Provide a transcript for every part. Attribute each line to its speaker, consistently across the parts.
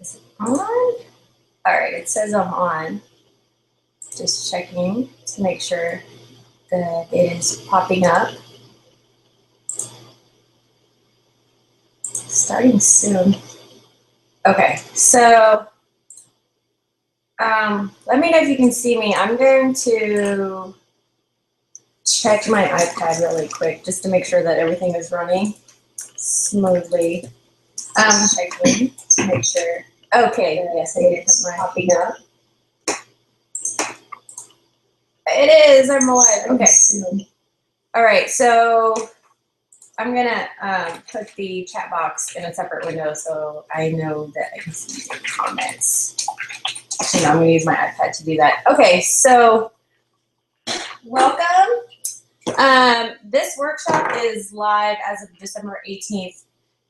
Speaker 1: Is it on? All right, it says I'm on. Just checking to make sure that it is popping up. Starting soon. Okay, so let me know if you can see me. I'm going to check my iPad really quick just to make sure that everything is running smoothly. Checking to make sure. Okay, yes, it is popping up. It is. I'm alive. Okay. All right, so I'm gonna put the chat box in a separate window so I know that I can see the comments. Actually, no, I'm gonna use my iPad to do that. Okay, so welcome. This workshop is live as of December 18th,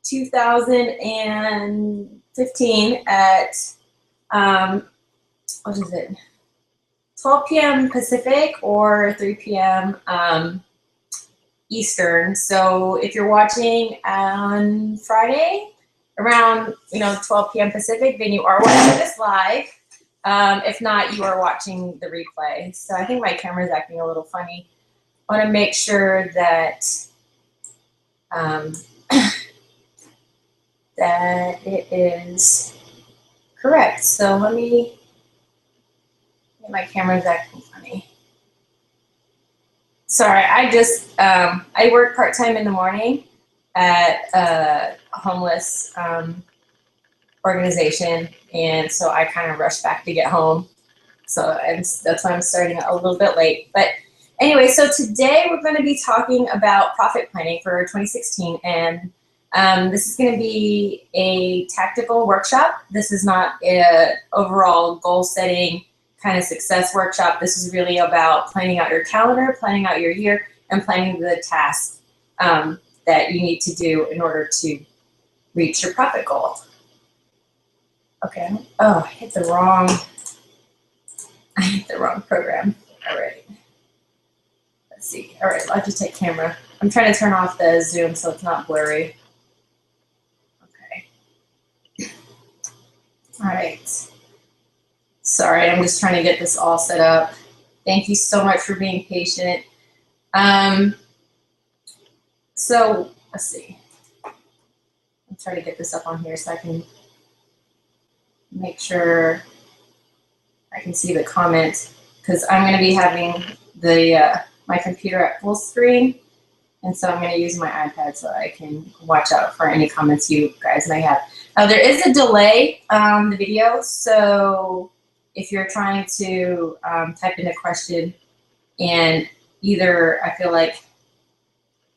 Speaker 1: 2015 at, what is it? 12 p.m. Pacific or 3 p.m. Eastern. So if you're watching on Friday around 12 p.m. Pacific, then you are watching this live. If not, you are watching the replay. So I think my camera is acting a little funny. I want to make sure that that it is correct. So let me. My camera's acting funny. Sorry, I just, I work part-time in the morning at a homeless organization, and so I kind of rush back to get home. So that's why I'm starting a little bit late. But anyway, so today we're going to be talking about profit planning for 2016, and this is going to be a tactical workshop. This is not an overall goal-setting kind of success workshop. This is really about planning out your calendar, planning out your year, and planning the tasks that you need to do in order to reach your profit goal. Okay. Oh, I hit the wrong program. All right. Let's see. All right, Logitech camera. I'm trying to turn off the Zoom so it's not blurry. Okay. All right. Sorry, I'm just trying to get this all set up. Thank you so much for being patient. So let's see. I'll try to get this up on here so I can make sure I can see the comment, because I'm going to be having the my computer at full screen, and so I'm going to use my iPad so I can watch out for any comments you guys may have. Now there is a delay on the video, so if you're trying to type in a question and either I feel like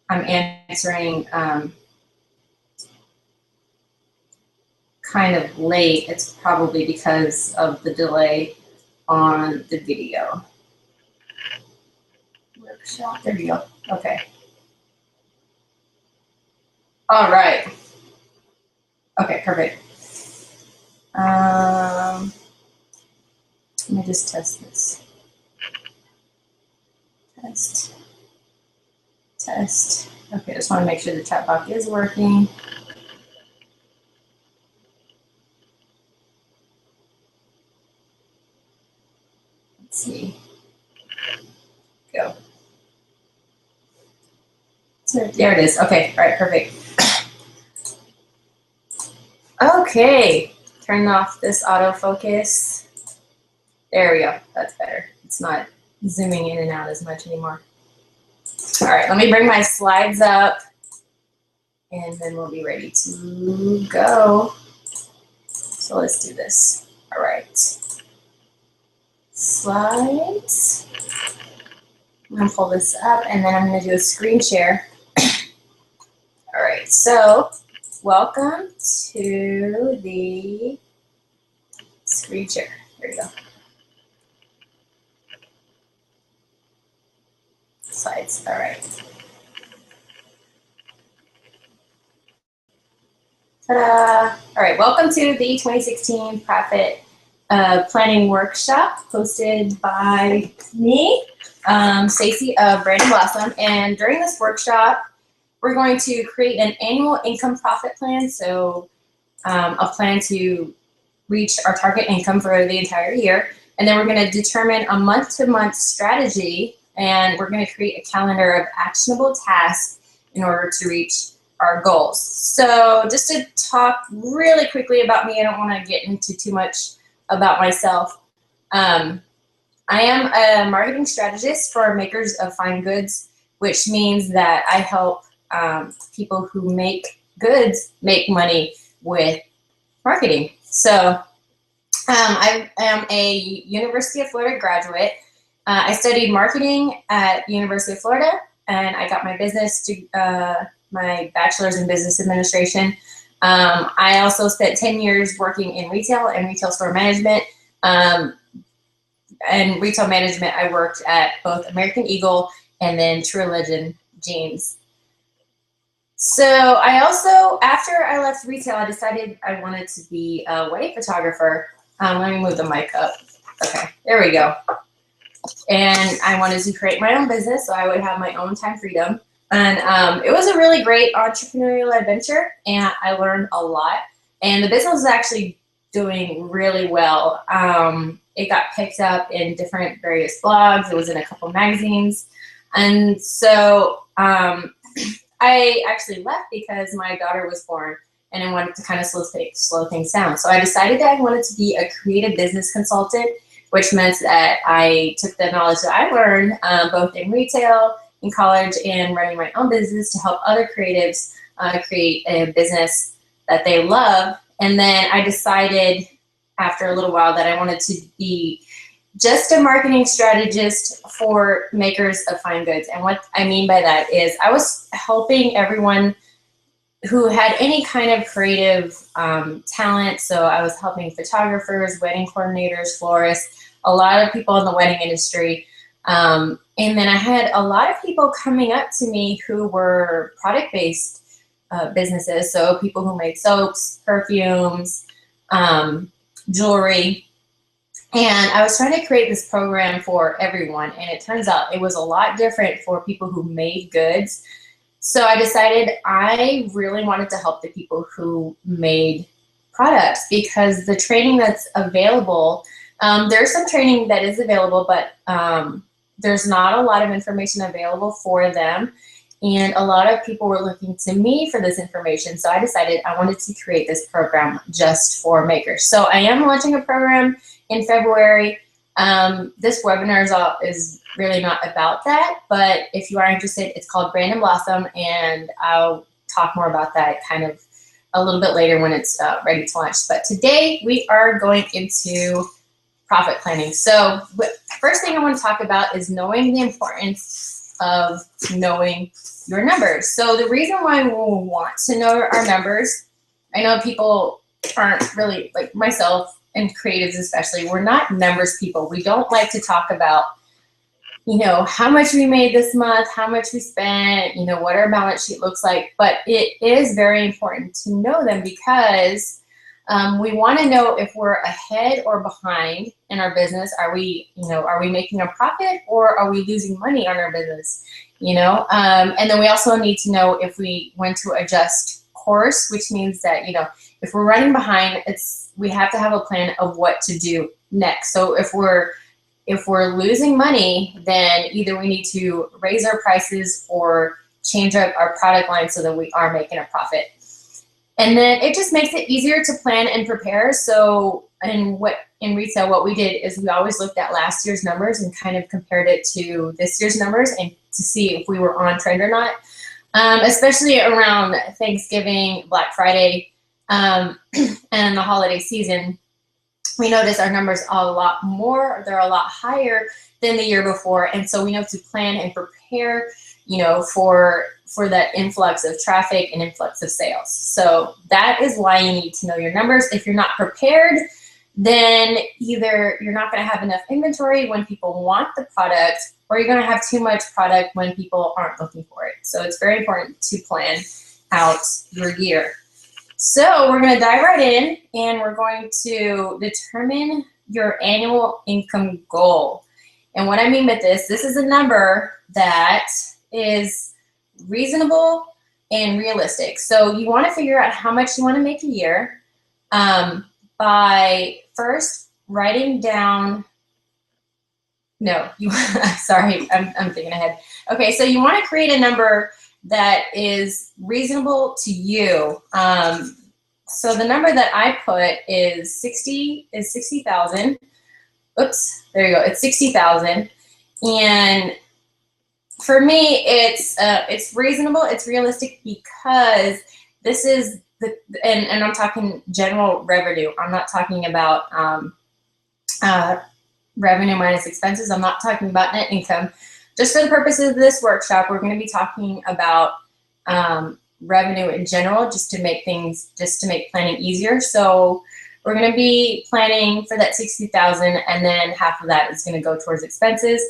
Speaker 1: I'm answering kind of late, it's probably because of the delay on the video. Workshop, there you go. Okay. All right. Okay, perfect. Let me just test this. Test. Okay, just want to make sure the chat box is working. Let's see. Go. So there it is. Okay, all right, perfect. Okay, turn off this autofocus. There we go. That's better. It's not zooming in and out as much anymore. All right, let me bring my slides up, and then we'll be ready to go. So let's do this. All right. Slides. I'm going to pull this up, and then I'm going to do a screen share. All right, so welcome to the screen share. There you go. Slides. All right. Ta-da! All right, welcome to the 2016 Profit Planning Workshop hosted by me, Stacy of Brandon Blossom. And during this workshop, we're going to create an annual income profit plan. So a plan to reach our target income for the entire year. And then we're going to determine a month-to-month strategy, and we're going to create a calendar of actionable tasks in order to reach our goals. So just to talk really quickly about me, I don't want to get into too much about myself. I am a marketing strategist for makers of fine goods, which means that I help people who make goods make money with marketing. So I am a University of Florida graduate. I studied marketing at University of Florida, and I got my my bachelor's in business administration. I also spent 10 years working in retail and retail store management. And retail management, I worked at both American Eagle and then True Religion jeans. So I also, after I left retail, I decided I wanted to be a wedding photographer. Let me move the mic up. Okay, there we go. And I wanted to create my own business so I would have my own time freedom. And it was a really great entrepreneurial adventure, and I learned a lot. And the business was actually doing really well. It got picked up in different various blogs. It was in a couple magazines. And so I actually left because my daughter was born, and I wanted to kind of slow things down. So I decided that I wanted to be a creative business consultant, which meant that I took the knowledge that I learned both in retail, in college, and running my own business to help other creatives create a business that they love. And then I decided after a little while that I wanted to be just a marketing strategist for makers of fine goods. And what I mean by that is I was helping everyone who had any kind of creative talent. So I was helping photographers, wedding coordinators, florists, a lot of people in the wedding industry. And then I had a lot of people coming up to me who were product-based businesses. So people who made soaps, perfumes, jewelry. And I was trying to create this program for everyone. And it turns out it was a lot different for people who made goods. So I decided I really wanted to help the people who made products, because the training that's available, there's some training that is available, but there's not a lot of information available for them. And a lot of people were looking to me for this information. So I decided I wanted to create this program just for makers. So I am launching a program in February. This webinar is really not about that, but if you are interested, it's called Brand and Blossom, and I'll talk more about that kind of a little bit later when it's ready to launch. But today we are going into profit planning. So first thing I want to talk about is knowing the importance of knowing your numbers. So the reason why we want to know our numbers, I know people aren't really, like myself and creatives especially, we're not numbers people. We don't like to talk about, you know, how much we made this month, how much we spent, you know, what our balance sheet looks like. But it is very important to know them, because we want to know if we're ahead or behind in our business. Are we making a profit, or are we losing money on our business? You know, and then we also need to know if we want to adjust course, which means that, you know, if we're running behind, we have to have a plan of what to do next. So if we're losing money, then either we need to raise our prices or change up our product line so that we are making a profit. And then it just makes it easier to plan and prepare. So in retail, what we did is we always looked at last year's numbers and kind of compared it to this year's numbers, and to see if we were on trend or not, especially around Thanksgiving, Black Friday, and the holiday season. We notice our numbers are a lot more, they're a lot higher than the year before. And so we know to plan and prepare, you know, for that influx of traffic and influx of sales. So that is why you need to know your numbers. If you're not prepared, then either you're not going to have enough inventory when people want the product, or you're going to have too much product when people aren't looking for it. So it's very important to plan out your year. So we're going to dive right in, and we're going to determine your annual income goal. And what I mean by this is a number that is reasonable and realistic. So you want to figure out how much you want to make a year, but by first writing down, no, you, sorry, I'm thinking ahead. Okay, so you want to create a number that is reasonable to you. So the number that I put is 60,000. Oops, there you go. It's 60,000, and for me, it's reasonable. It's realistic because this is and I'm talking general revenue. I'm not talking about revenue minus expenses. I'm not talking about net income. Just for the purposes of this workshop, we're going to be talking about revenue in general, just to make planning easier. So we're going to be planning for that 60,000, and then half of that is going to go towards expenses.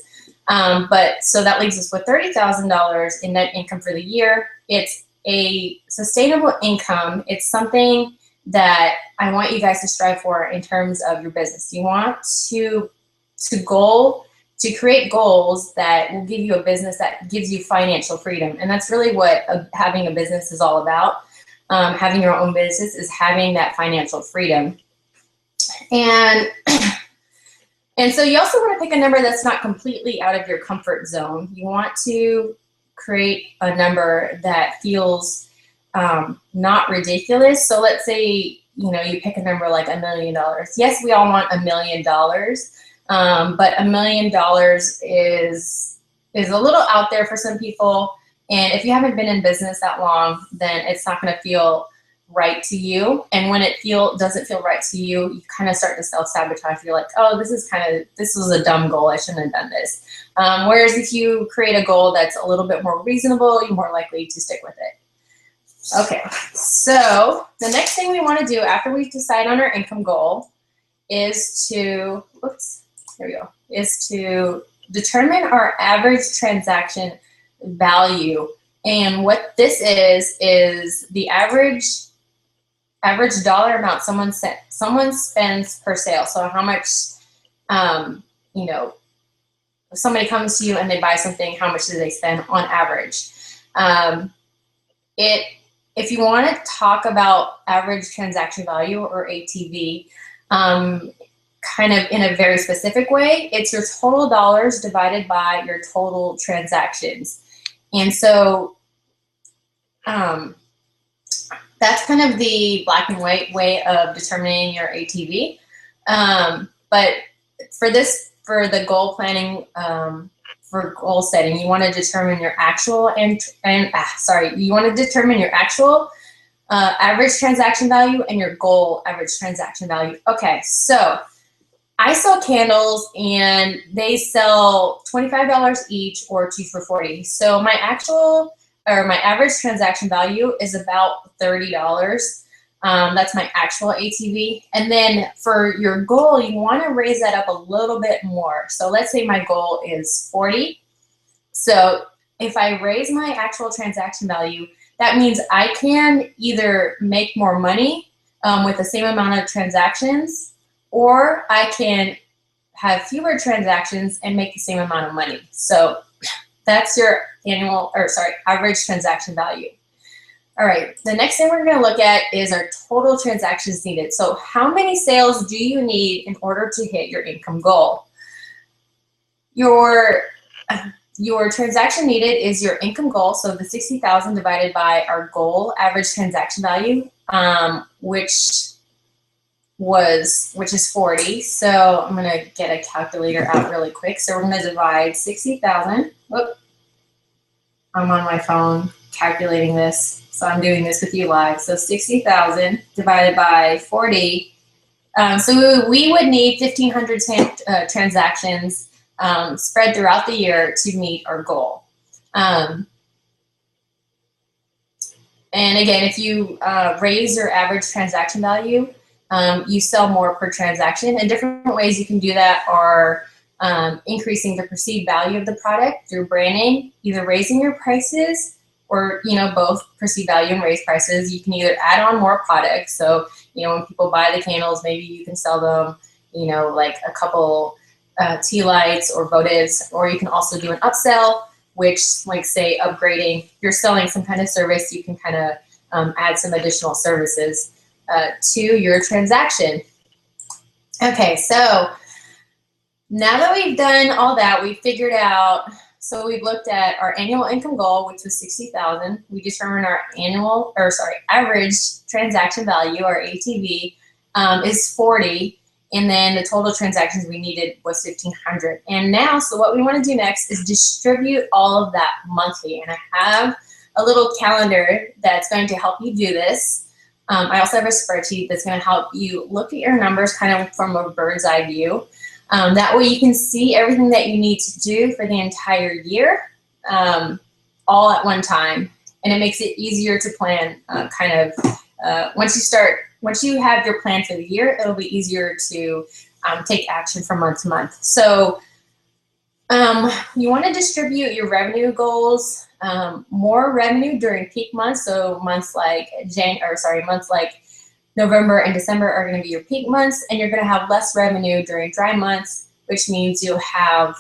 Speaker 1: But so that leaves us with $30,000 in net income for the year. It's a sustainable income. It's something that I want you guys to strive for in terms of your business. You want to create goals that will give you a business that gives you financial freedom. And that's really what having a business is all about. Having your own business is having that financial freedom. And so you also want to pick a number that's not completely out of your comfort zone. You want to create a number that feels not ridiculous. So let's say, you pick a number like $1 million. Yes, we all want $1 million, but $1 million is a little out there for some people. And if you haven't been in business that long, then it's not going to feel right to you. And when it doesn't feel right to you, you kind of start to self-sabotage. You're like, oh, this was a dumb goal. I shouldn't have done this. Whereas if you create a goal that's a little bit more reasonable, you're more likely to stick with it. Okay, so the next thing we want to do after we decide on our income goal is to, is to determine our average transaction value. And what this is the average dollar amount someone spends per sale. So how much, if somebody comes to you and they buy something, how much do they spend on average? If you want to talk about average transaction value, or ATV, kind of in a very specific way, it's your total dollars divided by your total transactions. And so that's kind of the black and white way of determining your ATV. But for the goal planning, for goal setting, you want to determine your actual average transaction value and your goal average transaction value. Okay, so I sell candles and they sell $25 each, or 2 for $40. So my average transaction value is about $30. That's my actual ATV. And then for your goal, you want to raise that up a little bit more. So let's say my goal is 40. So if I raise my actual transaction value, that means I can either make more money with the same amount of transactions, or I can have fewer transactions and make the same amount of money. So that's your average transaction value. All right, the next thing we're going to look at is our total transactions needed. So how many sales do you need in order to hit your income goal? Your transaction needed is your income goal. So the 60,000 divided by our goal average transaction value, which is 40. So I'm going to get a calculator out really quick. So we're going to divide 60,000. Whoop. I'm on my phone calculating this, so I'm doing this with you live. So 60,000 divided by 40. So we would need 1,500 transactions spread throughout the year to meet our goal. And again, if you raise your average transaction value, you sell more per transaction. And different ways you can do that are increasing the perceived value of the product through branding, either raising your prices, or both perceived value and raise prices. You can either add on more products. So when people buy the candles, maybe you can sell them like a couple tea lights or votives, or you can also do an upsell, which, like, say upgrading, you're selling some kind of service, you can kind of add some additional services to your transaction. Okay, so now that we've done all that, we've figured out, so we've looked at our annual income goal, which was 60,000. We determined our average transaction value, our ATV, is 40. And then the total transactions we needed was 1,500. And now, so what we want to do next is distribute all of that monthly. And I have a little calendar that's going to help you do this. I also have a spreadsheet that's going to help you look at your numbers kind of from a bird's eye view. That way you can see everything that you need to do for the entire year, all at one time. And it makes it easier to plan once you have your plan for the year, it'll be easier to take action from month to month. So you want to distribute your revenue goals, more revenue during peak months. So months like November and December are going to be your peak months, and you're going to have less revenue during dry months, which means you'll have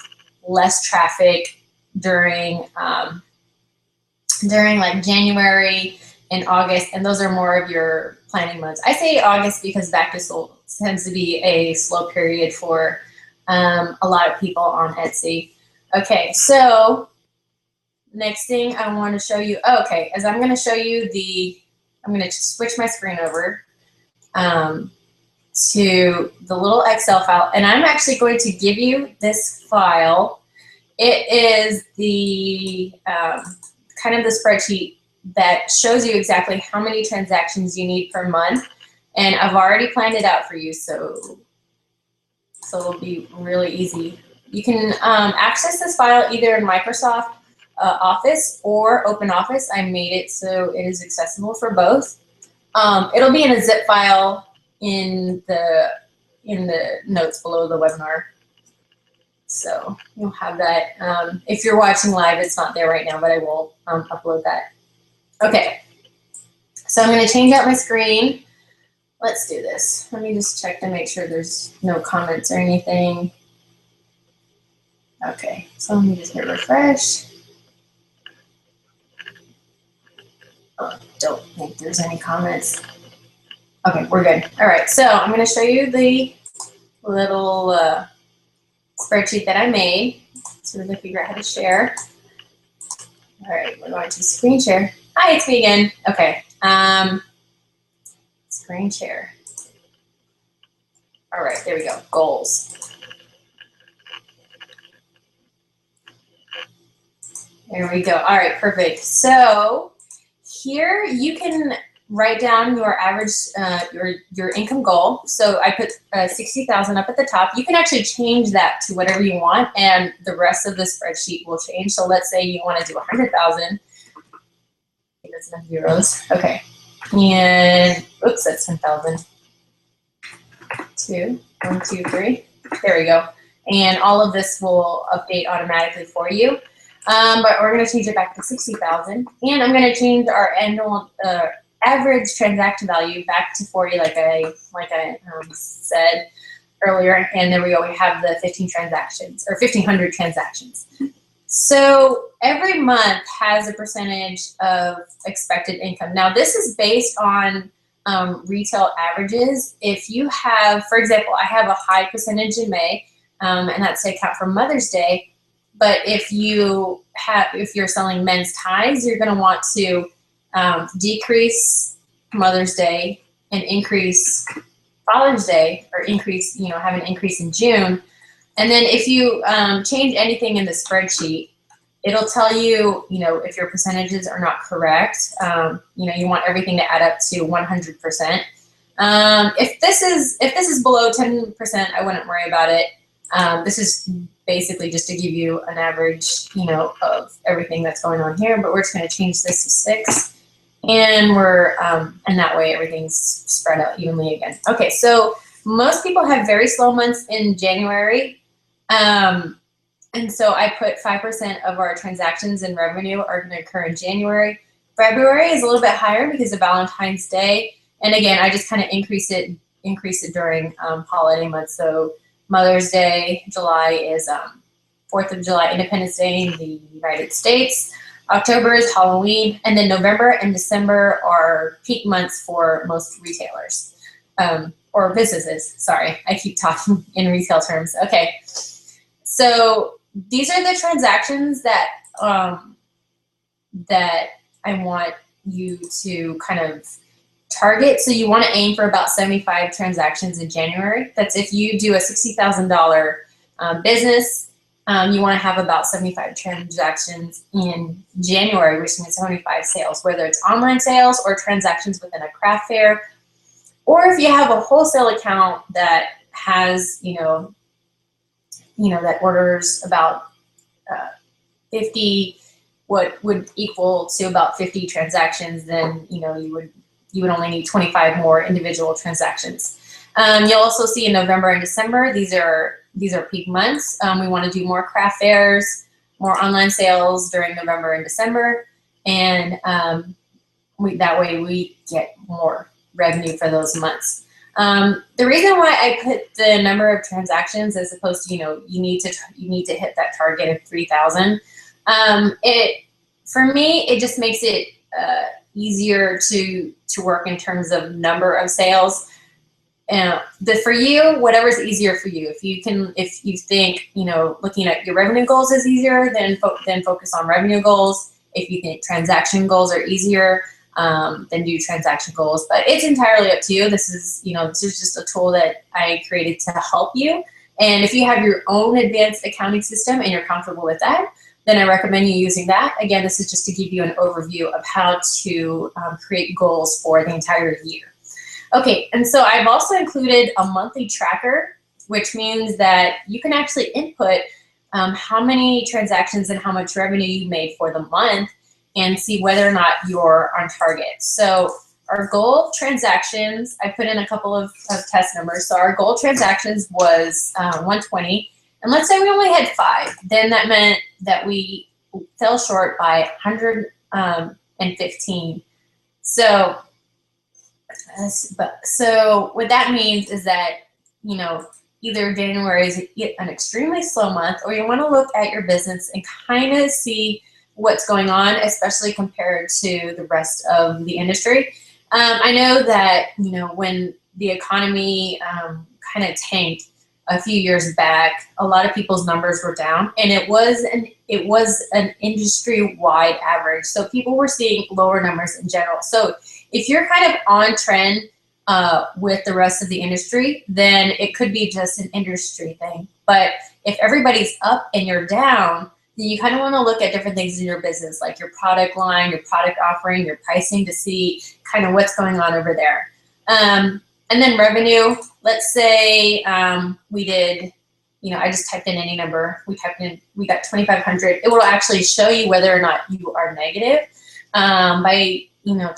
Speaker 1: less traffic during like January and August, and those are more of your planning months. I say August because back to school tends to be a slow period for a lot of people on Etsy. Okay, so next thing I want to show you, I'm going to show you I'm going to switch my screen over to the little Excel file, and I'm actually going to give you this file. It is the kind of the spreadsheet that shows you exactly how many transactions you need per month, and I've already planned it out for you, so it'll be really easy. You can access this file either in Microsoft Office or OpenOffice. I made it so it is accessible for both. It'll be in a zip file in the notes below the webinar. So you'll have that. If you're watching live, it's not there right now, but I will upload that. Okay, so I'm going to change out my screen. Let's do this. Let me just check to make sure there's no comments or anything. Okay, so let me just hit refresh. Oh, don't think there's any comments. Okay, we're good. All right, so I'm going to show you the little spreadsheet that I made so we can figure out how to share. All right, we're going to screen share. Hi, it's me again. Okay, screen share. All right, there we go, goals. There we go. All right, perfect. So here you can write down your average, your income goal. So I put 60,000 up at the top. You can actually change that to whatever you want, and the rest of the spreadsheet will change. So let's say you want to do 100,000. That's enough zeros. Okay, and oops, that's 10,000. 2, 1, 2, 3. There we go. And all of this will update automatically for you. But we're going to change it back to 60,000, and I'm going to change our annual average transaction value back to 40, like I said earlier. And there we go. We have the 1,500 transactions. So every month has a percentage of expected income. Now this is based on retail averages. If you have, for example, I have a high percentage in May, and that's to account for Mother's Day. But if you're selling men's ties, you're going to want to decrease Mother's Day and increase Father's Day, or increase, have an increase in June. And then if you change anything in the spreadsheet, it'll tell you, if your percentages are not correct. You want everything to add up to 100%. If this is below 10%, I wouldn't worry about it. This is basically just to give you an average, of everything that's going on here. But we're just going to change this to 6, and and that way everything's spread out evenly again. Okay, so most people have very slow months in January. And so I put 5% of our transactions and revenue are going to occur in January. February is a little bit higher because of Valentine's Day. And again, I just kind of increase it during holiday months. So Mother's Day, July is 4th of July, Independence Day in the United States. October is Halloween. And then November and December are peak months for most retailers. or businesses. Sorry, I keep talking in retail terms. Okay, so these are the transactions that that I want you to kind of target. So you want to aim for about 75 transactions in January. That's if you do a $60,000 business, you want to have about 75 transactions in January, which means 75 sales, whether it's online sales or transactions within a craft fair, or if you have a wholesale account that has, that orders about 50, what would equal to about 50 transactions, then you would only need 25 more individual transactions. You'll also see in November and December, these are peak months. We want to do more craft fairs, more online sales during November and December, and that way we get more revenue for those months. The reason why I put the number of transactions as opposed to you need to hit that target of 3,000. For me, it just makes it easier to work in terms of number of sales. For you, whatever's easier for you. If you think looking at your revenue goals is easier, then focus on revenue goals. If you think transaction goals are easier, then do transaction goals. But it's entirely up to you. This is just a tool that I created to help you. And if you have your own advanced accounting system and you're comfortable with that, then I recommend you using that. Again, this is just to give you an overview of how to create goals for the entire year. Okay, and so I've also included a monthly tracker, which means that you can actually input how many transactions and how much revenue you made for the month and see whether or not you're on target. So our goal transactions, I put in a couple of test numbers. So our goal transactions was 120. And let's say we only had 5, then that meant that we fell short by 115. So what that means is that, either January is an extremely slow month, or you want to look at your business and kind of see what's going on, especially compared to the rest of the industry. I know that, when the economy kind of tanked a few years back, a lot of people's numbers were down, and it was an industry-wide average. So people were seeing lower numbers in general. So if you're kind of on trend with the rest of the industry, then it could be just an industry thing. But if everybody's up and you're down, then you kind of want to look at different things in your business, like your product line, your product offering, your pricing, to see kind of what's going on over there. And then revenue, let's say we did, I just typed in any number. We got 2,500. It will actually show you whether or not you are negative by,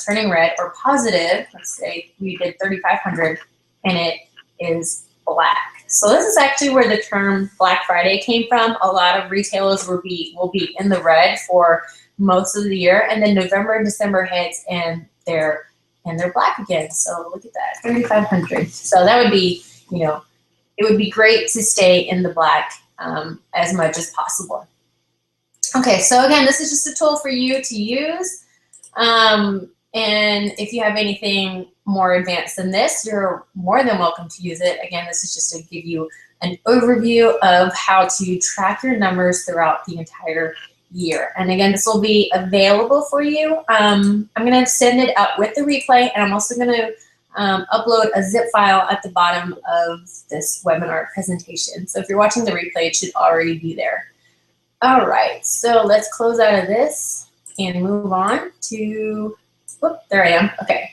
Speaker 1: turning red or positive. Let's say we did 3,500 and it is black. So this is actually where the term Black Friday came from. A lot of retailers will be in the red for most of the year, and then November and December hits and they're black again. So look at that, 3,500. So that would be, it would be great to stay in the black as much as possible. Okay, so again, this is just a tool for you to use. And if you have anything more advanced than this, you're more than welcome to use it. Again, this is just to give you an overview of how to track your numbers throughout the entire year. And again, this will be available for you. I'm going to send it out with the replay, and I'm also going to upload a zip file at the bottom of this webinar presentation. So if you're watching the replay, it should already be there. All right, so let's close out of this and move on to, whoop, there I am. Okay,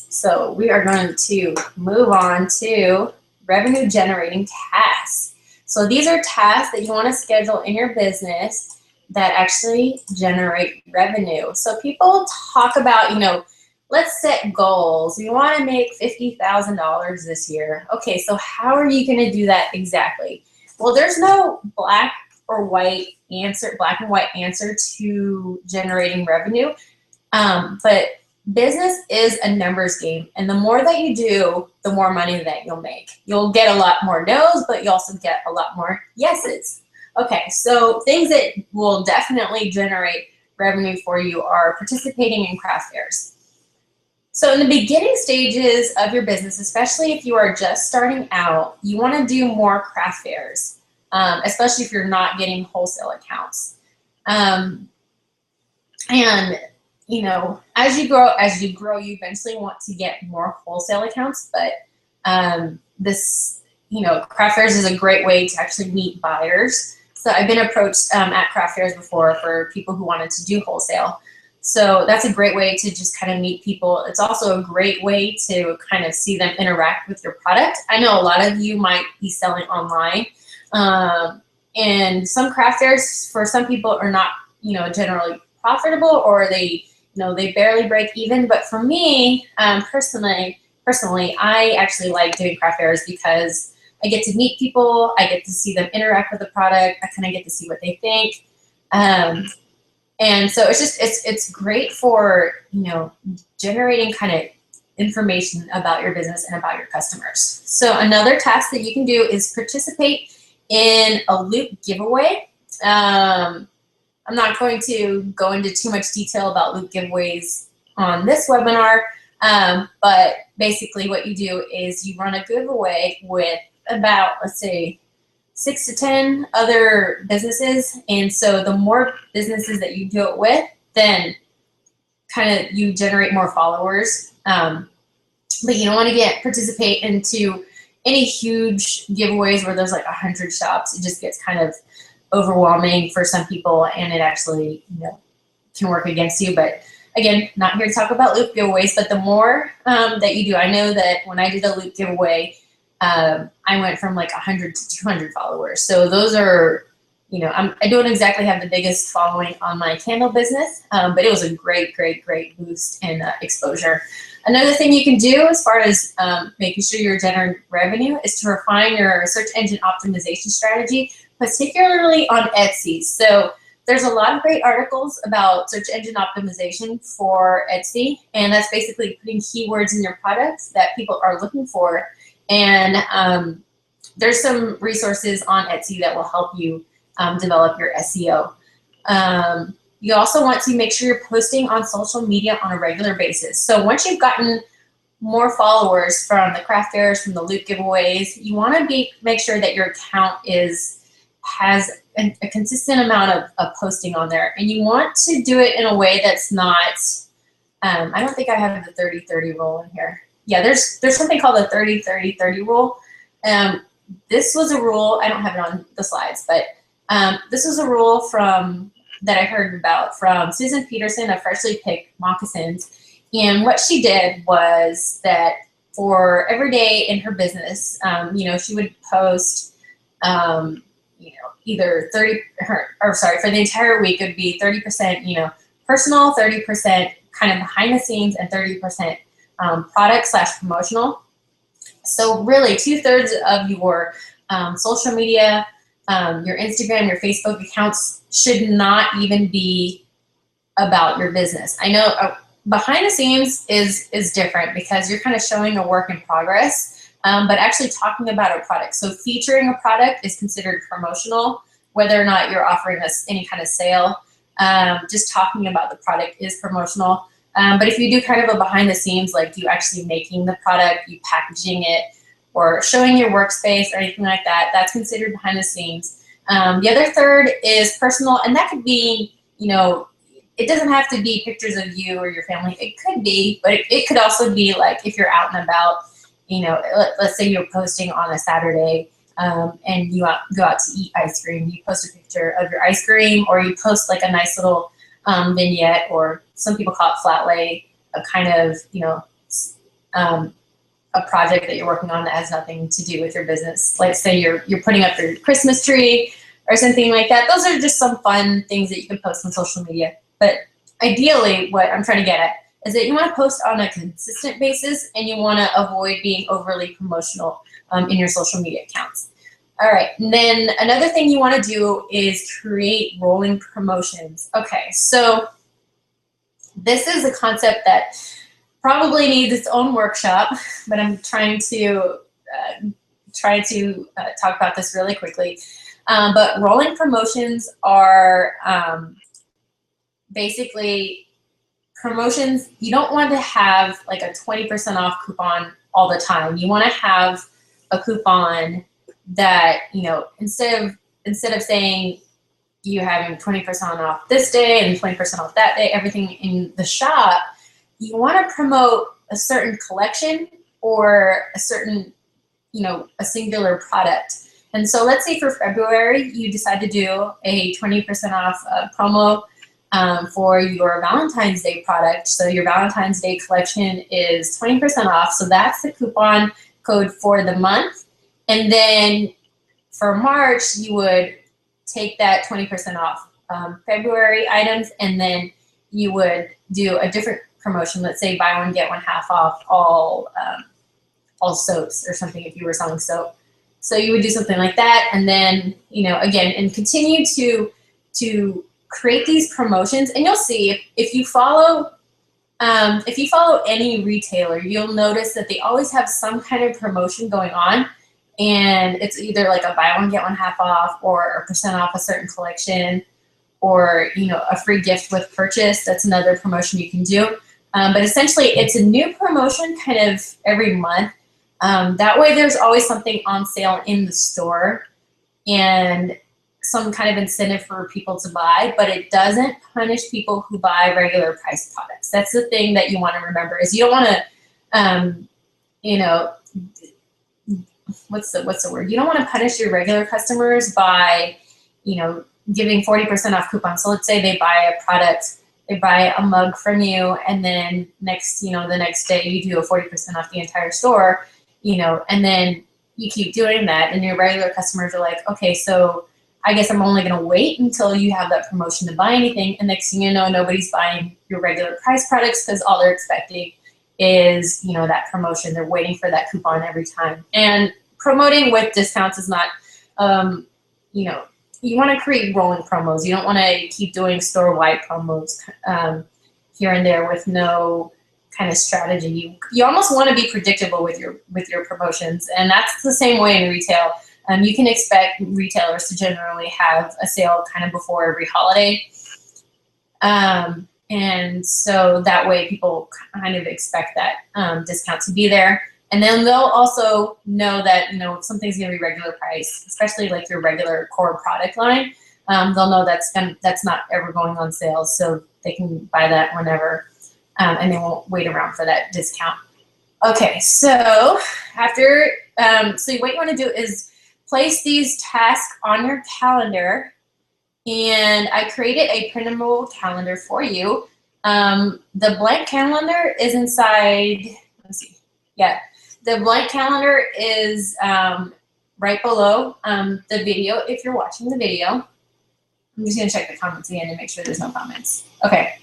Speaker 1: so we are going to move on to revenue generating tasks. So these are tasks that you want to schedule in your business that actually generate revenue. So people talk about, let's set goals. We want to make $50,000 this year. Okay, so how are you going to do that exactly? Well, there's no black and white answer to generating revenue. But business is a numbers game, and the more that you do, the more money that you'll make. You'll get a lot more no's, but you also get a lot more yeses. Okay, so things that will definitely generate revenue for you are participating in craft fairs. So in the beginning stages of your business, especially if you are just starting out, you want to do more craft fairs, especially if you're not getting wholesale accounts. And you know, as you grow, you eventually want to get more wholesale accounts. But this, you know, craft fairs is a great way to actually meet buyers. So I've been approached at craft fairs before for people who wanted to do wholesale. So that's a great way to just kind of meet people. It's also a great way to kind of see them interact with your product. I know a lot of you might be selling online, and some craft fairs for some people are not, you know, generally profitable, or they, you know, they barely break even. But for me, personally, I actually like doing craft fairs because I get to meet people, I get to see them interact with the product, I kind of get to see what they think. And so it's just, it's great for, you know, generating kind of information about your business and about your customers. So another task that you can do is participate in a loop giveaway. I'm not going to go into too much detail about loop giveaways on this webinar, but basically what you do is you run a giveaway with about, let's say, 6 to 10 other businesses. And so the more businesses that you do it with, then kind of you generate more followers. But you don't want to participate into any huge giveaways where there's like 100 shops. It just gets kind of overwhelming for some people, and it actually, you know, can work against you. But again, not here to talk about loop giveaways, but the more that you do, I know that when I did a loop giveaway, I went from like 100 to 200 followers. So those are, you know, I don't exactly have the biggest following on my candle business, but it was a great boost in exposure. Another thing you can do as far as making sure you're generating revenue is to refine your search engine optimization strategy, particularly on Etsy. So there's a lot of great articles about search engine optimization for Etsy, and that's basically putting keywords in your products that people are looking for. And there's some resources on Etsy that will help you develop your SEO. You also want to make sure you're posting on social media on a regular basis. So once you've gotten more followers from the craft fairs, from the loop giveaways, you want to make sure that your account has a consistent amount of posting on there. And you want to do it in a way that's not, I don't think I have the 30-30 rule in here. Yeah, there's something called the 30-30-30 rule. This was a rule, I don't have it on the slides, but this was a rule that I heard about from Susan Peterson of Freshly Picked Moccasins. And what she did was that for every day in her business, you know, she would post, you know, either for the entire week, it would be 30%, you know, personal, 30% kind of behind the scenes, and 30% product / promotional. So really 2/3 of your social media, your Instagram, your Facebook accounts should not even be about your business. I know behind the scenes is different because you're kind of showing a work in progress, but actually talking about a product. So featuring a product is considered promotional, whether or not you're offering us any kind of sale. Just talking about the product is promotional. But if you do kind of a behind the scenes, like you actually making the product, you packaging it, or showing your workspace or anything like that, that's considered behind the scenes. The other third is personal, and that could be, you know, it doesn't have to be pictures of you or your family. It could be, but it could also be like if you're out and about, you know, let's say you're posting on a Saturday and you go out to eat ice cream. You post a picture of your ice cream, or you post like a nice little vignette, or some people call it flat lay, a kind of, you know, a project that you're working on that has nothing to do with your business. Like say you're putting up your Christmas tree or something like that. Those are just some fun things that you can post on social media. But ideally, what I'm trying to get at is that you want to post on a consistent basis, and you want to avoid being overly promotional in your social media accounts. All right, and then another thing you want to do is create rolling promotions. Okay, so this is a concept that probably needs its own workshop, but I'm trying to talk about this really quickly. But rolling promotions are basically promotions, you don't want to have like a 20% off coupon all the time. You want to have a coupon that, you know, instead of saying you're having 20% off this day and 20% off that day, everything in the shop, you want to promote a certain collection or a certain, you know, a singular product. And so let's say for February, you decide to do a 20% off promo for your Valentine's Day product. So your Valentine's Day collection is 20% off. So that's the coupon code for the month. And then for March, you would take that 20% off February items, and then you would do a different promotion. Let's say buy one, get one half off all soaps or something if you were selling soap. So you would do something like that, and then, you know, again, and continue to create these promotions. And you'll see if you follow any retailer, you'll notice that they always have some kind of promotion going on, and it's either like a buy one get one half off, or a percent off a certain collection, or, you know, a free gift with purchase. That's another promotion you can do. But essentially, it's a new promotion kind of every month. That way there's always something on sale in the store and some kind of incentive for people to buy, but it doesn't punish people who buy regular price products. That's the thing that you want to remember, is you don't want to, you know, what's the word? You don't want to punish your regular customers by, you know, giving 40% off coupons. So let's say they buy a product, they buy a mug from you, and then the next day you do a 40% off the entire store, you know, and then you keep doing that, and your regular customers are like, okay, so I guess I'm only going to wait until you have that promotion to buy anything. And next thing you know, nobody's buying your regular price products because all they're expecting is, you know, that promotion. They're waiting for that coupon every time. And promoting with discounts is not, you know, you want to create rolling promos. You don't want to keep doing store-wide promos here and there with no kind of strategy. You almost want to be predictable with your promotions, and that's the same way in retail. You can expect retailers to generally have a sale kind of before every holiday. And so that way people kind of expect that discount to be there. And then they'll also know that, you know, if something's going to be regular price, especially like your regular core product line, they'll know that's not ever going on sale, so they can buy that whenever, and they won't wait around for that discount. Okay, so after, so what you want to do is place these tasks on your calendar, and I created a printable calendar for you. The blank calendar is inside, let's see, yeah. The blank calendar is right below the video if you're watching the video. I'm just going to check the comments again to make sure there's no comments. Okay.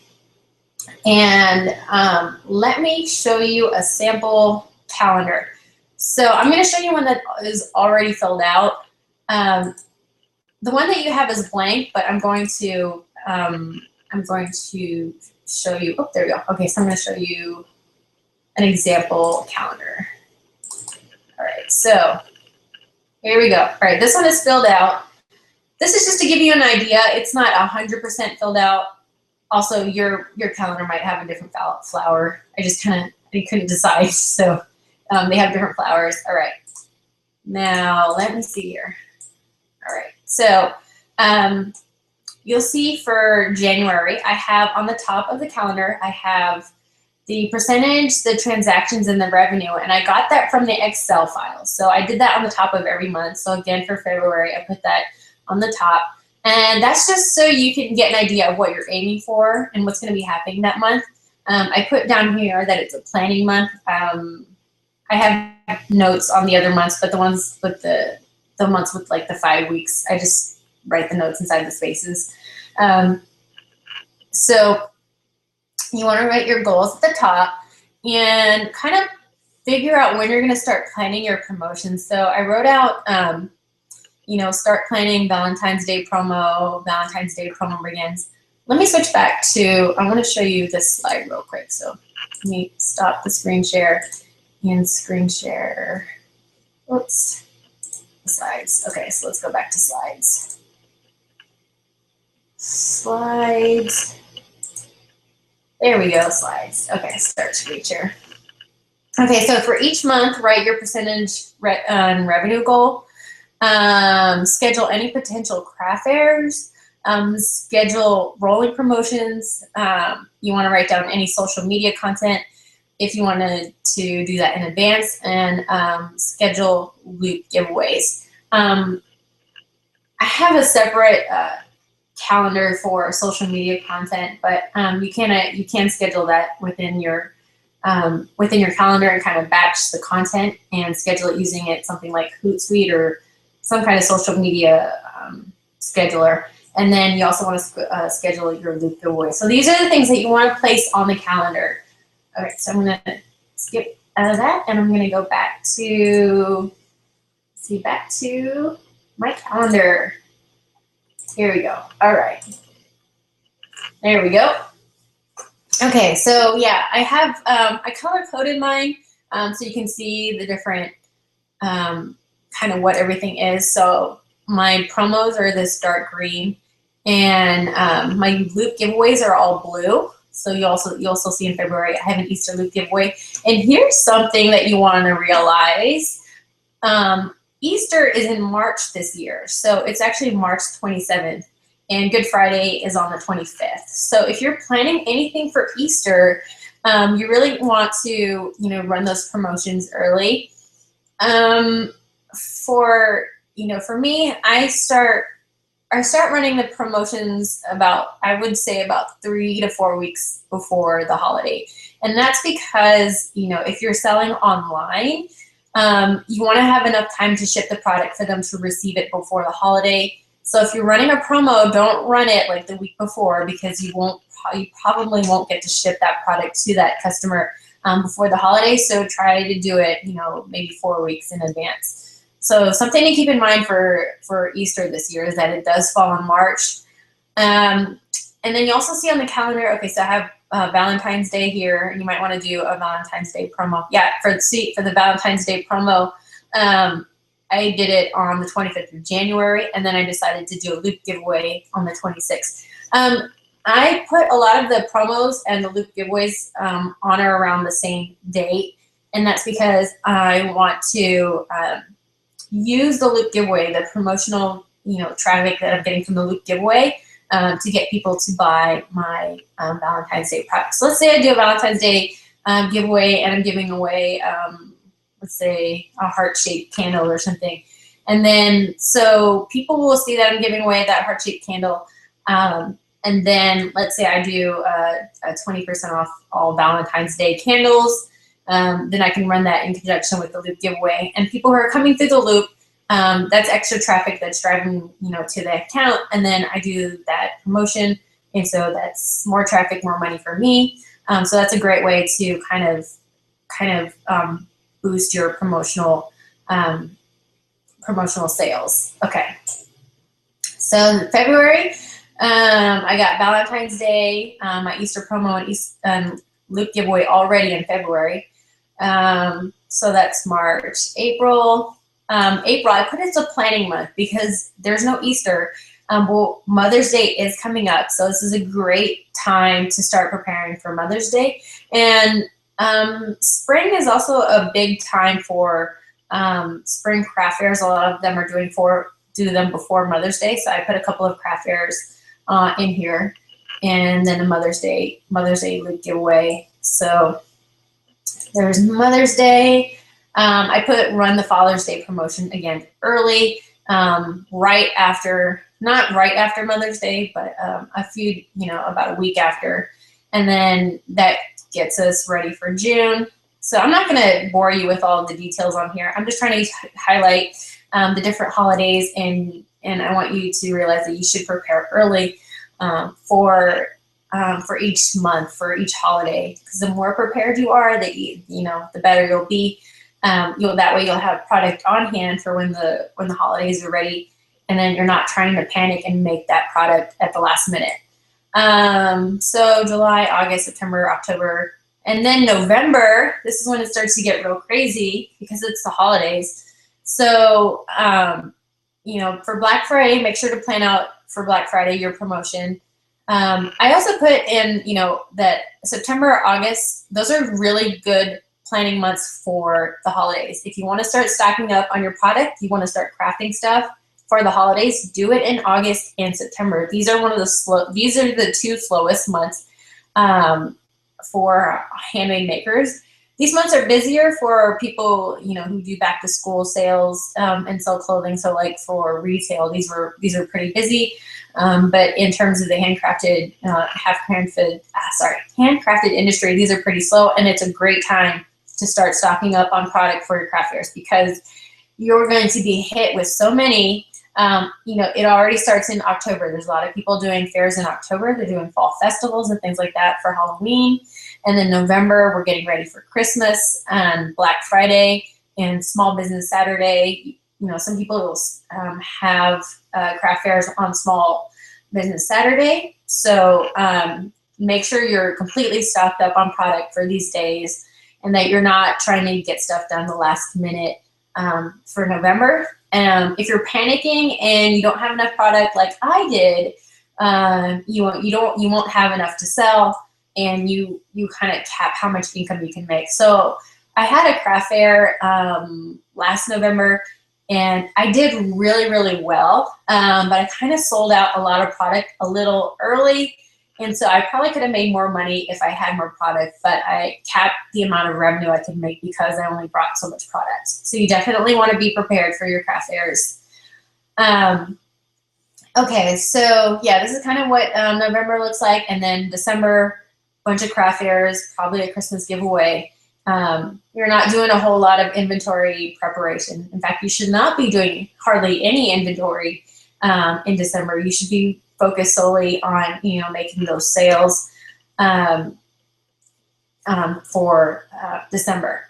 Speaker 1: And let me show you a sample calendar. So I'm going to show you one that is already filled out. The one that you have is blank, but I'm going to show you. Oh, there we go. Okay, so I'm going to show you an example calendar. All right, so here we go. All right, this one is filled out. This is just to give you an idea. It's not 100% filled out. Also, your calendar might have a different flower. I couldn't decide, so they have different flowers. All right, now let me see here. All right, so you'll see for January, I have on the top of the calendar, I have the percentage, the transactions, and the revenue, and I got that from the Excel file. So I did that on the top of every month. So again, for February, I put that on the top. And that's just so you can get an idea of what you're aiming for and what's going to be happening that month. I put down here that it's a planning month. I have notes on the other months, but the ones with the months with like the 5 weeks, I just write the notes inside the spaces. So you want to write your goals at the top and kind of figure out when you're going to start planning your promotions. So I wrote out, you know, start planning Valentine's Day promo. Valentine's Day promo begins. Let me switch back to, I want to show you this slide real quick. So let me stop the screen share and screen share. Oops, slides. Okay, so let's go back to slides. Slides. There we go, slides. Okay, start screen share. Okay, so for each month, write your percentage revenue goal. Schedule any potential craft fairs. Schedule rolling promotions. You want to write down any social media content if you wanted to do that in advance, and schedule loop giveaways. I have a separate calendar for social media content, but you can schedule that within your calendar and kind of batch the content and schedule it using something like Hootsuite or some kind of social media scheduler. And then you also want to schedule your loop giveaway. So these are the things that you want to place on the calendar. All right, so I'm going to skip out of that, and I'm going to go back to my calendar. Here we go. All right. There we go. Okay, so yeah, I have, I color-coded mine so you can see the different kind of what everything is. So my promos are this dark green, and my loop giveaways are all blue. So you also see in February I have an Easter loop giveaway. And here's something that you want to realize. Easter is in March this year, so it's actually March 27th, and Good Friday is on the 25th. So if you're planning anything for Easter, you really want to run those promotions early. For me, I start running the promotions I would say about 3 to 4 weeks before the holiday. And that's because, if you're selling online, you want to have enough time to ship the product for them to receive it before the holiday. So if you're running a promo, don't run it like the week before, because you probably won't get to ship that product to that customer before the holiday. So try to do it, maybe 4 weeks in advance. So something to keep in mind for Easter this year is that it does fall in March. And then you also see on the calendar, okay, so I have Valentine's Day here, and you might want to do a Valentine's Day promo. Yeah, for the Valentine's Day promo, I did it on the 25th of January, and then I decided to do a loop giveaway on the 26th. I put a lot of the promos and the loop giveaways on or around the same date, and that's because I want to use the loop giveaway, the promotional traffic that I'm getting from the loop giveaway, to get people to buy my Valentine's Day product. So let's say I do a Valentine's Day giveaway, and I'm giving away, let's say, a heart-shaped candle or something. And then, so people will see that I'm giving away that heart-shaped candle. And then let's say I do a 20% off all Valentine's Day candles. Then I can run that in conjunction with the loop giveaway. And people who are coming through the loop, that's extra traffic that's driving, to the account. And then I do that promotion. And so that's more traffic, more money for me. So that's a great way to kind of boost your promotional sales. Okay. So in February, I got Valentine's Day, my Easter promo and loop giveaway already in February. So that's March. April, I put it as a planning month because there's no Easter. Well, Mother's Day is coming up, so this is a great time to start preparing for Mother's Day. And spring is also a big time for spring craft fairs. A lot of them are do them before Mother's Day, so I put a couple of craft fairs in here, and then a Mother's Day loop giveaway. So there's Mother's Day. I run the Father's Day promotion again early, not right after Mother's Day, but about a week after. And then that gets us ready for June. So I'm not going to bore you with all the details on here. I'm just trying to highlight the different holidays, and I want you to realize that you should prepare early for each month, for each holiday, because the more prepared you are, the better you'll be. That way you'll have product on hand for when the holidays are ready, and then you're not trying to panic and make that product at the last minute. So July, August, September, October, and then November, this is when it starts to get real crazy because it's the holidays. So, for Black Friday, make sure to plan out for Black Friday your promotion. I also put in, that September, August, those are really good planning months for the holidays. If you want to start stocking up on your product, you want to start crafting stuff for the holidays, do it in August and September. These are these are the two slowest months for handmade makers. These months are busier for people, who do back to school sales and sell clothing. So like for retail, these are pretty busy. But in terms of the handcrafted industry, these are pretty slow, and it's a great time to start stocking up on product for your craft fairs because you're going to be hit with so many. It already starts in October. There's a lot of people doing fairs in October. They're doing fall festivals and things like that for Halloween. And then November, we're getting ready for Christmas and Black Friday and Small Business Saturday. Some people will have craft fairs on Small Business Saturday. So make sure you're completely stocked up on product for these days and that you're not trying to get stuff done the last minute for November. If you're panicking and you don't have enough product like I did, you won't have enough to sell, and you kind of cap how much income you can make. So I had a craft fair last November, and I did really, really well, but I kind of sold out a lot of product a little early, and so I probably could have made more money if I had more product, but I capped the amount of revenue I could make because I only brought so much product. So you definitely want to be prepared for your craft fairs. Okay, so yeah, this is kind of what November looks like, and then December, bunch of craft fairs, probably a Christmas giveaway. You're not doing a whole lot of inventory preparation. In fact, you should not be doing hardly any inventory in December. You should be focused solely on, making those sales for December.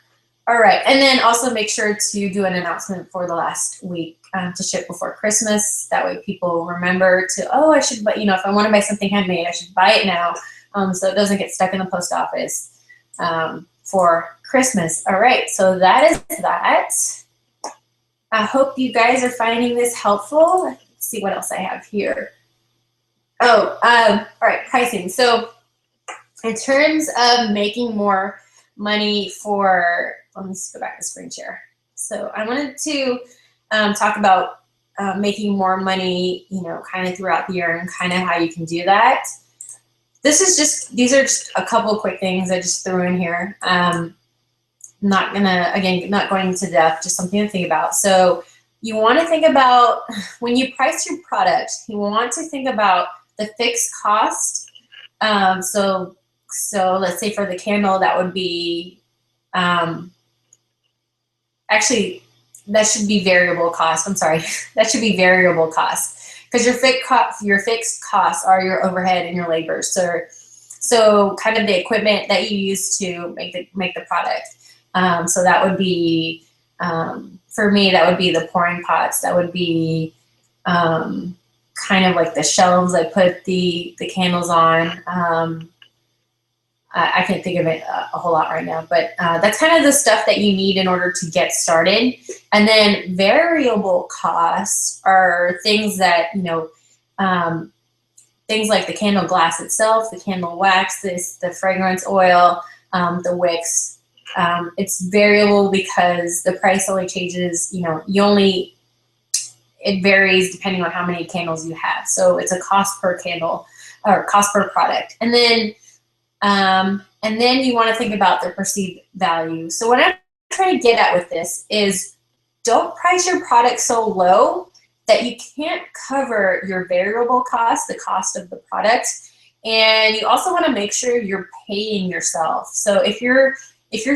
Speaker 1: All right, and then also make sure to do an announcement for the last week to ship before Christmas. That way people remember to, I should buy, if I want to buy something handmade, I should buy it now so it doesn't get stuck in the post office for Christmas. All right, so that is that. I hope you guys are finding this helpful. Let's see what else I have here. All right, pricing. So in terms of making more money for, let me just go back to screen share. So I wanted to talk about making more money, kind of throughout the year and kind of how you can do that. These are just a couple of quick things I just threw in here. Not going into depth, just something to think about. So you want to think about, when you price your product, you want to think about the fixed cost. So let's say for the candle, that would be, actually, that should be variable cost. I'm sorry, that should be variable cost. Because your fixed costs are your overhead and your labor. So kind of the equipment that you use to make the product. So that would be, for me, that would be the pouring pots. That would be kind of like the shelves I put the candles on. I can't think of it a whole lot right now, but that's kind of the stuff that you need in order to get started. And then variable costs are things that, things like the candle glass itself, the candle wax, the fragrance oil, the wicks. It's variable because the price only changes, it varies depending on how many candles you have. So it's a cost per candle or cost per product. And then you want to think about the perceived value. So what I'm trying to get at with this is, don't price your product so low that you can't cover your variable cost, the cost of the product. And you also want to make sure you're paying yourself. So if you're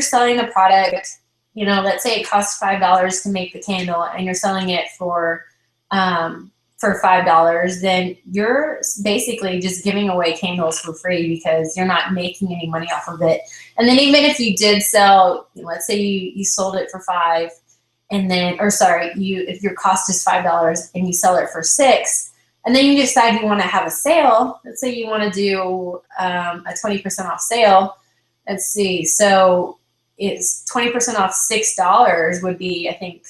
Speaker 1: selling a product, let's say it costs $5 to make the candle and you're selling it for $5, then you're basically just giving away candles for free because you're not making any money off of it. And then even if you did sell, let's say you sold it for $5, and then, if your cost is $5 and you sell it for $6, and then you decide you want to have a sale, let's say you want to do a 20% off sale. Let's see, so it's 20% off $6 would be, I think,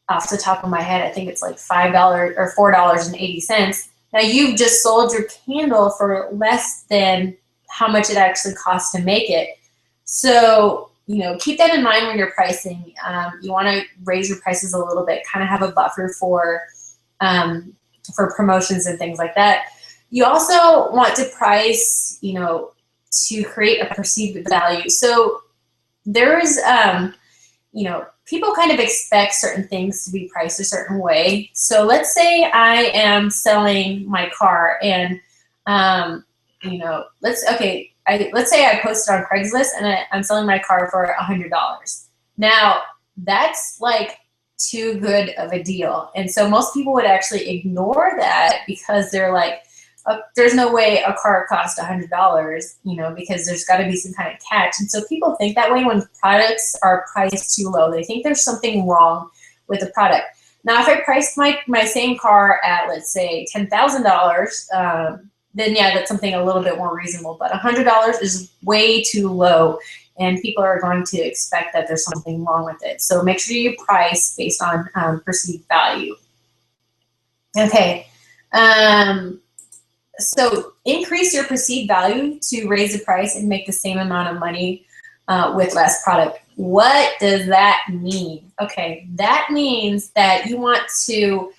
Speaker 1: off the top of my head, I think it's like $5 or $4.80. Now you've just sold your candle for less than how much it actually costs to make it. So, you know, keep that in mind when you're pricing. You want to raise your prices a little bit, kind of have a buffer for promotions and things like that. You also want to price, you know, to create a perceived value. So there is, you know, people kind of expect certain things to be priced a certain way. So let's say I am selling my car and, you know, let's say I posted on Craigslist and I'm selling my car for $100. Now that's like too good of a deal. And so most people would actually ignore that because they're like, there's no way a car costs $100, you know, because there's got to be some kind of catch. And so people think that way when products are priced too low. They think there's something wrong with the product. Now, if I priced my same car at, let's say, $10,000, then yeah, that's something a little bit more reasonable. But $100 is way too low, and people are going to expect that there's something wrong with it. So make sure you price based on perceived value. Okay. So increase your perceived value to raise the price and make the same amount of money with less product. What does that mean? Okay, that means that you want to,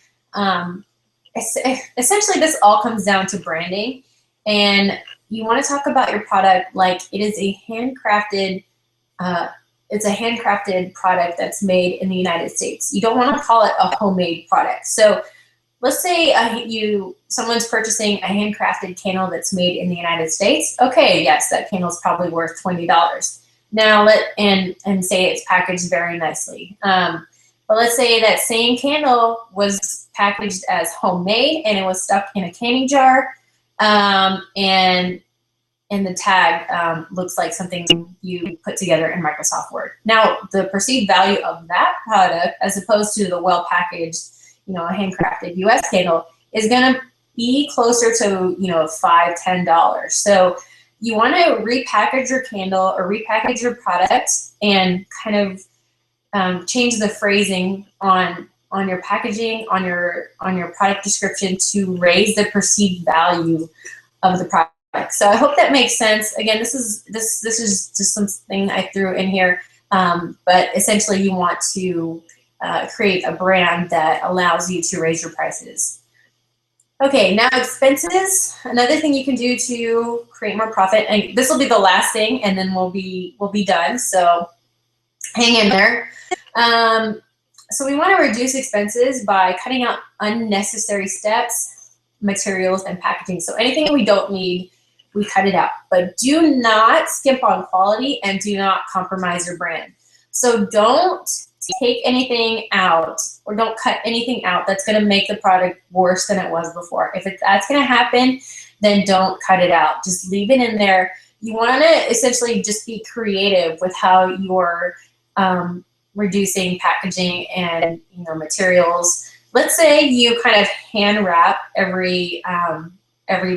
Speaker 1: essentially this all comes down to branding, and you want to talk about your product like it is a handcrafted, it's a handcrafted product that's made in the United States. You don't want to call it a homemade product. So let's say someone's purchasing a handcrafted candle that's made in the United States. Okay, yes, that candle is probably worth $20. Now and say it's packaged very nicely. But let's say that same candle was packaged as homemade and it was stuck in a canning jar, and the tag looks like something you put together in Microsoft Word. Now, the perceived value of that product, as opposed to the well-packaged, you know, a handcrafted US candle, is going to be closer to, you know, $5, $10. So you want to repackage your candle or repackage your product and kind of change the phrasing on your packaging, on your product description to raise the perceived value of the product. So I hope that makes sense. Again, this is just something I threw in here, but essentially you want to create a brand that allows you to raise your prices. Okay, now expenses. Another thing you can do to create more profit, and this will be the last thing, and then we'll be done. So hang in there. So we want to reduce expenses by cutting out unnecessary steps, materials, and packaging. So anything we don't need, we cut it out. But do not skimp on quality and do not compromise your brand. So don't take anything out or don't cut anything out that's going to make the product worse than it was before. If that's going to happen, then don't cut it out. Just leave it in there. You want to essentially just be creative with how you're reducing packaging and, you know, materials. Let's say you kind of hand wrap every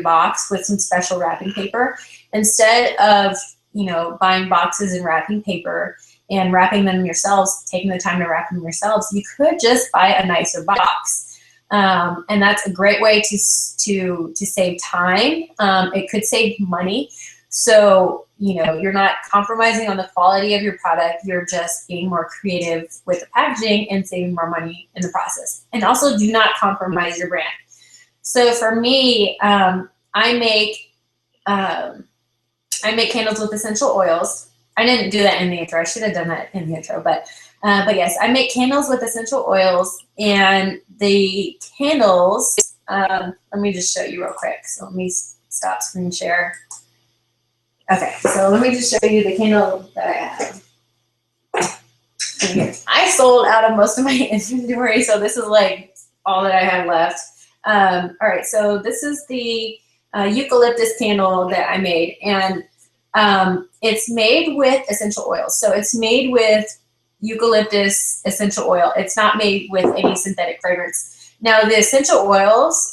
Speaker 1: box with some special wrapping paper instead of, you know, buying boxes and wrapping paper and wrapping them yourselves, taking the time to wrap them yourselves. You could just buy a nicer box, and that's a great way to save time. It could save money. So, you know, you're not compromising on the quality of your product. You're just being more creative with the packaging and saving more money in the process. And also, do not compromise your brand. So for me, I make candles with essential oils. I didn't do that in the intro. I should have done that in the intro, but yes, I make candles with essential oils, and the candles, let me just show you real quick. So let me stop screen share. Okay, so let me just show you the candle that I have. I sold out of most of my inventory, so this is like all that I have left. All right, so this is the eucalyptus candle that I made, and it's made with essential oils. So it's made with eucalyptus essential oil. It's not made with any synthetic fragrance. Now the essential oils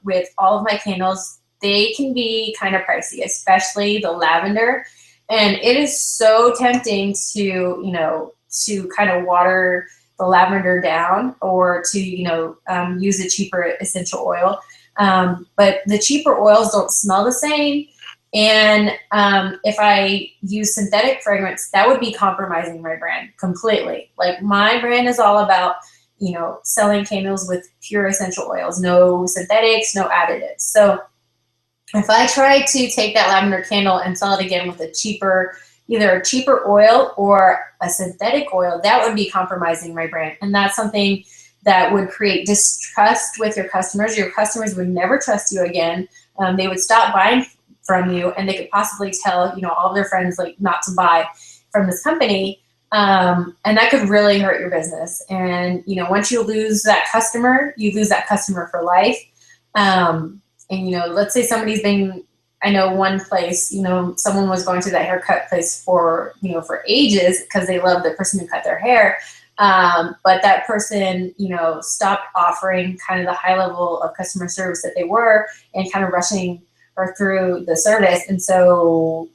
Speaker 1: with all of my candles, they can be kind of pricey, especially the lavender. And it is so tempting to, you know, to kind of water the lavender down or to, you know, use a cheaper essential oil. But the cheaper oils don't smell the same. And if I use synthetic fragrance, that would be compromising my brand completely. Like, my brand is all about, you know, selling candles with pure essential oils, no synthetics, no additives. So if I try to take that lavender candle and sell it again with a cheaper, either a cheaper oil or a synthetic oil, that would be compromising my brand. And that's something that would create distrust with your customers. Your customers would never trust you again. They would stop buying from you, and they could possibly tell, you know, all of their friends, like, not to buy from this company. And that could really hurt your business. And, you know, once you lose that customer, you lose that customer for life. And, you know, let's say somebody's been, I know one place, you know, someone was going to that haircut place for, you know, for ages because they love the person who cut their hair. But that person, you know, stopped offering kind of the high level of customer service that they were, and kind of rushing or through the service. And so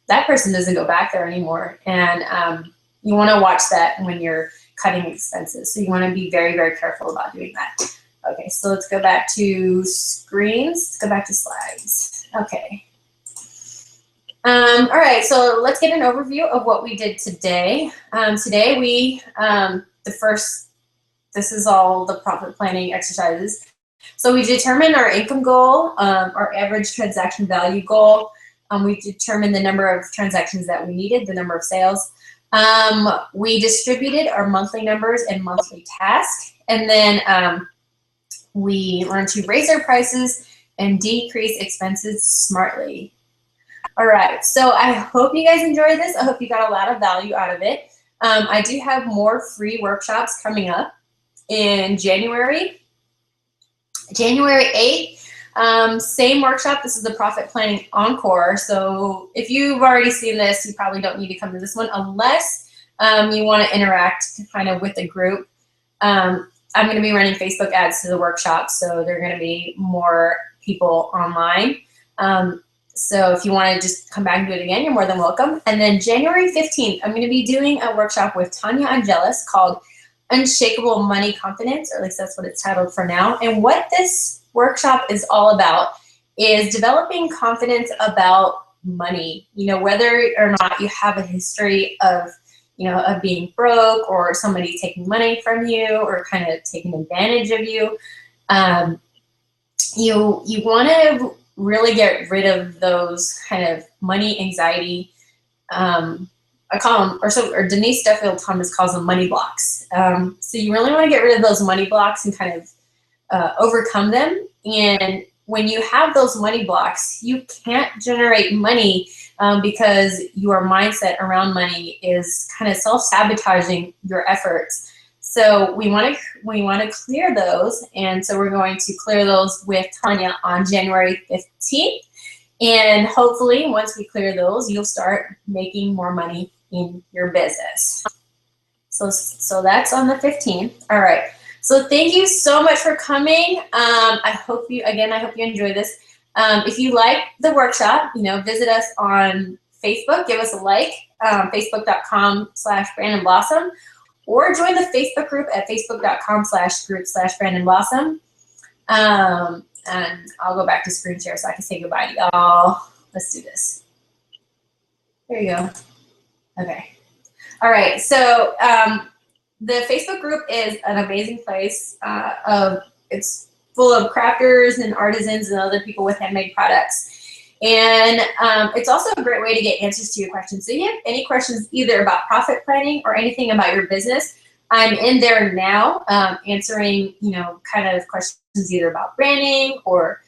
Speaker 1: that person doesn't go back there anymore. And you want to watch that when you're cutting expenses. So you want to be very, very careful about doing that. Okay, so let's go back to screens. Let's go back to slides. Okay. All right, so let's get an overview of what we did today. Today we, this is all the profit planning exercises. So we determined our income goal, our average transaction value goal. We determined the number of transactions that we needed, the number of sales. We distributed our monthly numbers and monthly tasks. And then we learned to raise our prices and decrease expenses smartly. All right, so I hope you guys enjoyed this. I hope you got a lot of value out of it. I do have more free workshops coming up in January 8th. Same workshop. This is the Profit Planning Encore. So if you've already seen this, you probably don't need to come to this one unless you want to interact kind of with the group. I'm going to be running Facebook ads to the workshop, so there are going to be more people online. So if you want to just come back and do it again, you're more than welcome. And then January 15th, I'm going to be doing a workshop with Tanya Angelis called Unshakable Money Confidence, or at least that's what it's titled for now. And what this workshop is all about is developing confidence about money. You know, whether or not you have a history of, you know, of being broke, or somebody taking money from you, or kind of taking advantage of you. You want to really get rid of those kind of money anxiety. I call them, or Denise Duffield Thomas calls them money blocks. So you really want to get rid of those money blocks and kind of overcome them. And when you have those money blocks, you can't generate money because your mindset around money is kind of self-sabotaging your efforts. So we want to clear those, and so we're going to clear those with Tanya on January 15th. And hopefully, once we clear those, you'll start making more money in your business. So that's on the 15th. All right. So thank you so much for coming. I hope you enjoy this. If you like the workshop, you know, visit us on Facebook. Give us a like, facebook.com/BrandonBlossom, or join the Facebook group at facebook.com/group/BrandonBlossom. And I'll go back to screen share so I can say goodbye to y'all. Let's do this. There you go. Okay. All right. So the Facebook group is an amazing place. It's full of crafters and artisans and other people with handmade products. And it's also a great way to get answers to your questions. So if you have any questions either about profit planning or anything about your business, I'm in there now answering, you know, kind of questions either about branding or,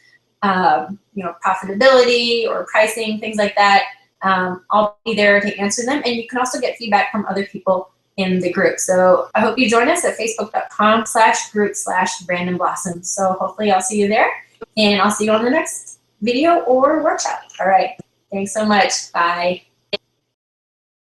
Speaker 1: you know, profitability or pricing, things like that. I'll be there to answer them. And you can also get feedback from other people in the group. So I hope you join us at facebook.com/group/BrandonBlossom. So hopefully I'll see you there, and I'll see you on the next video or workshop. All right. Thanks so much. Bye.